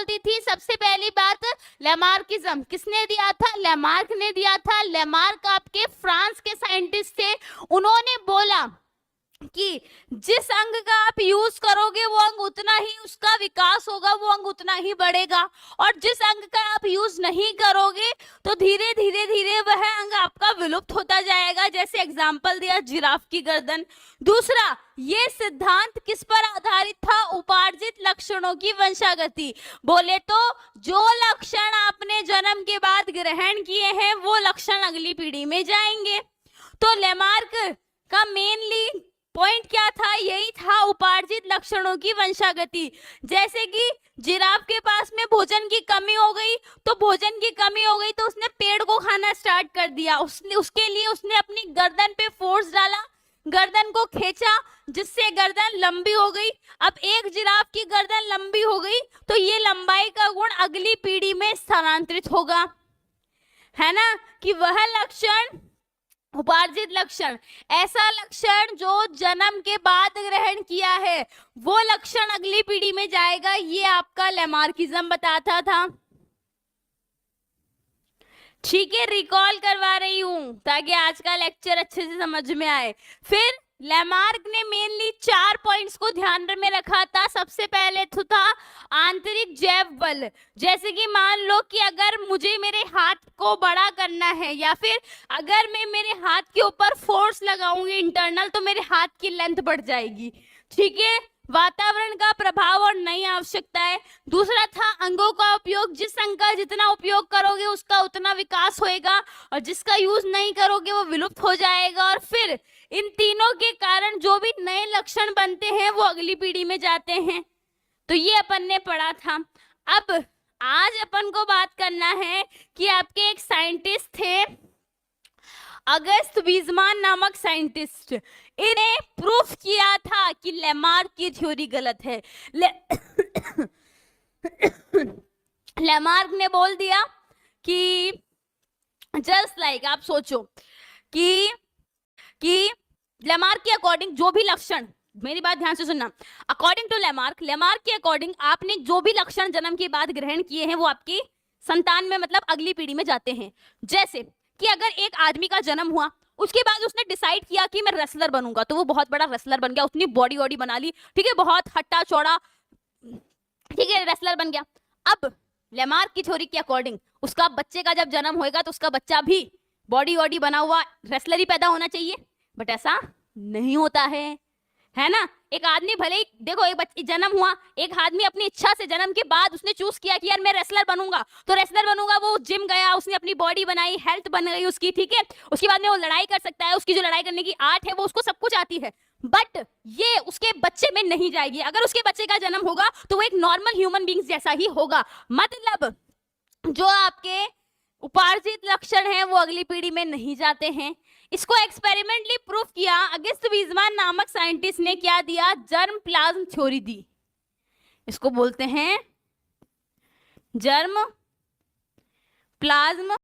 बोलती थी? सबसे पहली बात, लेमार्किज्म किसने दिया था? लेमार्क ने दिया था। लेमार्क आपके फ्रांस के साइंटिस्ट थे। उन्होंने बोला कि जिस अंग का आप यूज करोगे वो अंग उतना ही उसका विकास होगा, वो अंग उतना ही बढ़ेगा, और जिस अंग का आप यूज नहीं करोगे तो धीरे धीरे धीरे वह अंग आपका विलुप्त होता जाएगा। जैसे एग्जाम्पल दिया जिराफ की गर्दन। दूसरा, ये सिद्धांत किस पर आधारित था? उपार्जित लक्षणों की वंशागति। बोले तो जो लक्षण आपने जन्म के बाद ग्रहण किए हैं वो लक्षण अगली पीढ़ी में जाएंगे। तो लेमार्क का मेनली पॉइंट क्या था? यही था, उपार्जित लक्षणों की वंशागति। जैसे कि जिराफ के पास में भोजन की कमी हो गई, तो भोजन की कमी हो गई तो उसने पेड़ को खाना स्टार्ट कर दिया। उसके लिए उसने अपनी गर्दन पे फोर्स डाला, गर्दन को खींचा, जिससे गर्दन लंबी हो गई। अब एक जिराफ की गर्दन लंबी हो गई तो ये लंबाई का गुण अगली पीढ़ी में स्थानांतरित होगा, है ना? कि वह लक्षण, उपार्जित लक्षण, ऐसा लक्षण जो जन्म के बाद ग्रहण किया है वो लक्षण अगली पीढ़ी में जाएगा। ये आपका लेमार्किज्म बताता था। ठीक है, रिकॉल करवा रही हूं ताकि आज का लेक्चर अच्छे से समझ में आए। फिर लेमार्क ने मेनली 4 पॉइंट्स को ध्यान में रखा था। सबसे पहले तो था आंतरिक जैव बल। जैसे कि मान लो कि अगर मुझे मेरे हाथ को बड़ा करना है, या फिर अगर मैं मेरे हाथ के ऊपर फोर्स लगाऊंगी इंटरनल, तो मेरे हाथ की लेंथ बढ़ जाएगी। ठीक है, वातावरण का प्रभाव और नई आवश्यकताएं। दूसरा था अंगों का उपयोग। जिस अंग का जितना उपयोग करोगे उसका उतना विकास होएगा, और जिसका यूज नहीं करोगे वो विलुप्त हो जाएगा। और फिर इन तीनों के कारण जो भी नए लक्षण बनते हैं वो अगली पीढ़ी में जाते हैं। तो ये अपन ने पढ़ा था। अब आज अपन को बात करना है कि आपके एक साइंटिस्ट थे, अगस्त वीजमान नामक साइंटिस्ट। इन्हें प्रूफ किया था कि लेमार्क की थ्योरी गलत है। लेमार्क ने बोल दिया कि जस्ट लाइक आप सोचो कि लेमार्क के अकॉर्डिंग जो भी लक्षण, मेरी बात ध्यान से सुनना, अकॉर्डिंग टू लेमार्क के अकॉर्डिंग आपने जो भी लक्षण जन्म के बाद ग्रहण किए हैं वो आपकी संतान में, मतलब अगली पीढ़ी में जाते हैं। जैसे कि अगर एक आदमी का जन्म हुआ, उसके बाद उसने डिसाइड किया कि मैं रेसलर बनूंगा, तो वो बहुत बड़ा रेसलर बन गया, उसने बॉडी वॉडी बना ली, ठीक है, बहुत हट्टा चौड़ा, ठीक है, रेसलर बन गया। अब लेमार्क की थ्योरी के अकॉर्डिंग उसका बच्चे का जब जन्म होएगा तो उसका बच्चा भी बॉडी वॉडी बना हुआ रेसलर ही पैदा होना चाहिए, बट ऐसा नहीं होता है ना? एक आदमी भले ही, देखो, एक बच्चे जन्म हुआ, एक आदमी अपनी इच्छा से जन्म के बाद उसने चूज किया कि यार मैं रेसलर बनूंगा, तो रेसलर बनूंगा, वो जिम गया, उसने अपनी बॉडी बनाई, हेल्थ बन गई उसकी, ठीक है, उसके बाद में वो लड़ाई कर सकता है, उसकी जो लड़ाई करने की आर्ट है वो उसको सब कुछ आती है, बट ये उसके बच्चे में नहीं जाएगी। अगर उसके बच्चे का जन्म होगा तो वो एक नॉर्मल ह्यूमन बींग्स जैसा ही होगा। मतलब जो आपके उपार्जित लक्षण हैं वो अगली पीढ़ी में नहीं जाते हैं। इसको एक्सपेरिमेंटली प्रूफ किया अगस्त वीजमान नामक साइंटिस्ट ने। क्या दिया? जर्म प्लाज्म थ्योरी दी। इसको बोलते हैं जर्म प्लाज्म